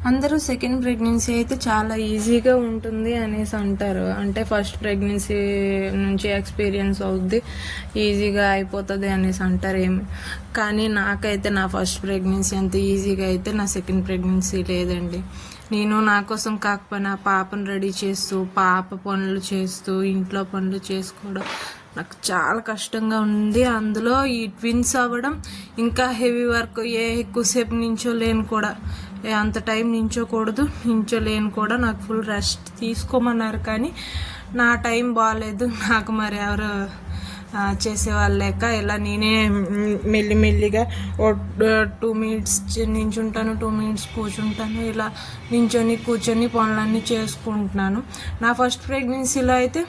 అందరూ second pregnancy అయితే చాలా ఈజీగా ఉంటుంది అనేసి అంటారు. అంటే ఫస్ట్ ప్రెగ్నెన్సీ నుంచి ఎక్స్పీరియన్స్ అవుద్ది, ఈజీగా అయిపోతుంది అనేసి అంటారు ఏమి. కానీ నాకైతే నా ఫస్ట్ ప్రెగ్నెన్సీ అంత ఈజీగా అయితే నా సెకండ్ ప్రెగ్నెన్సీ లేదండి. నేను నా కోసం కాకపోయినా పాపను రెడీ చేస్తూ, పాప పనులు చేస్తూ, ఇంట్లో పనులు చేసుకోవడం నాకు చాలా కష్టంగా ఉంది. అందులో ఈ ట్విన్స్ అవ్వడం ఇంకా హెవీ వర్క్. ఎక్కువసేపు నించోలేను కూడా, అంత టైం నించోలేను కూడా. నాకు ఫుల్ రెస్ట్ తీసుకోమన్నారు, కానీ నా టైం బాగాలేదు. నాకు మరి ఎవరు చేసేవాళ్ళు లేక ఇలా నేనే మెల్లిమెల్లిగా 2 మినిట్స్ నించుంటాను, 2 మినిట్స్ కూర్చుంటాను. ఇలా కూర్చొని పనులన్నీ చేసుకుంటున్నాను. నా ఫస్ట్ ప్రెగ్నెన్సీలో అయితే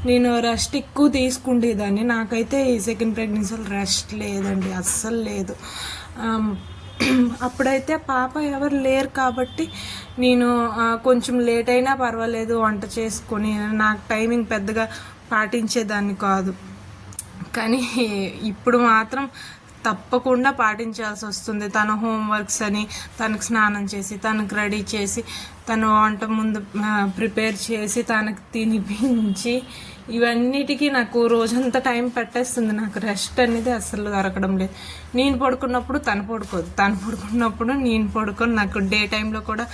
నేను రెస్ట్ ఎక్కువ తీసుకుంటేదాన్ని. నాకైతే ఈ సెకండ్ ప్రెగ్నెన్సీలో రెస్ట్ లేదండి, అస్సలు లేదు. అప్పుడైతే పాప ఎవరు లేరు కాబట్టి నేను కొంచెం లేట్ అయినా పర్వాలేదు వంట చేసుకొని, నాకు టైమింగ్ పెద్దగా పాటించేదాన్ని కాదు. కానీ ఇప్పుడు మాత్రం తప్పకుండా పాటించాల్సి వస్తుంది. తన హోంవర్క్స్ అని, తనకు స్నానం చేసి, తనకు రెడీ చేసి, తను వంట ముందు ప్రిపేర్ చేసి, తనకు తినిపించి, ఇవన్నిటికీ నాకు రోజంతా టైం పెట్టేస్తుంది. నాకు రెస్ట్ అనేది అస్సలు దొరకడం లేదు. నేను పడుకున్నప్పుడు తను పడుకోదు, తను పడుకున్నప్పుడు నేను పడుకొని, నాకు డే టైంలో కూడా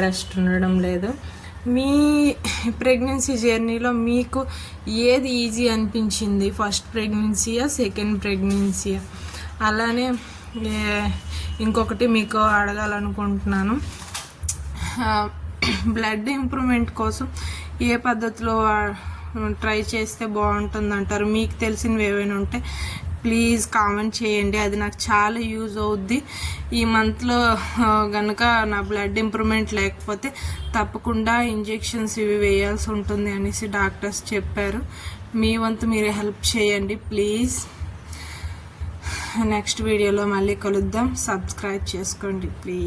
రెస్ట్ ఉండడం లేదు. మీ ప్రెగ్నెన్సీ జర్నీలో మీకు ఏది ఈజీ అనిపించింది? ఫస్ట్ ప్రెగ్నెన్సీయా, సెకండ్ ప్రెగ్నెన్సీయా? అలానే ఇంకొకటి మీకు అడగాలనుకుంటున్నాను, బ్లడ్ ఇంప్రూవ్మెంట్ కోసం ఏ పద్ధతిలో ట్రై చేస్తే బాగుంటుంది అంటారు? మీకు తెలిసినవి ఏవైనా ఉంటే ప్లీజ్ కామెంట్ చేయండి, అది నాకు చాలా యూజ్ అవుద్ది. ఈ మంత్లో కనుక నా బ్లడ్ ఇంప్రూవ్మెంట్ లేకపోతే తప్పకుండా ఇంజెక్షన్స్ ఇవి వేయాల్సి ఉంటుంది అనేసి డాక్టర్స్ చెప్పారు. మీ వంతు మీరు హెల్ప్ చేయండి ప్లీజ్. నెక్స్ట్ వీడియోలో మళ్ళీ కలుద్దాం. సబ్స్క్రైబ్ చేసుకోండి ప్లీజ్.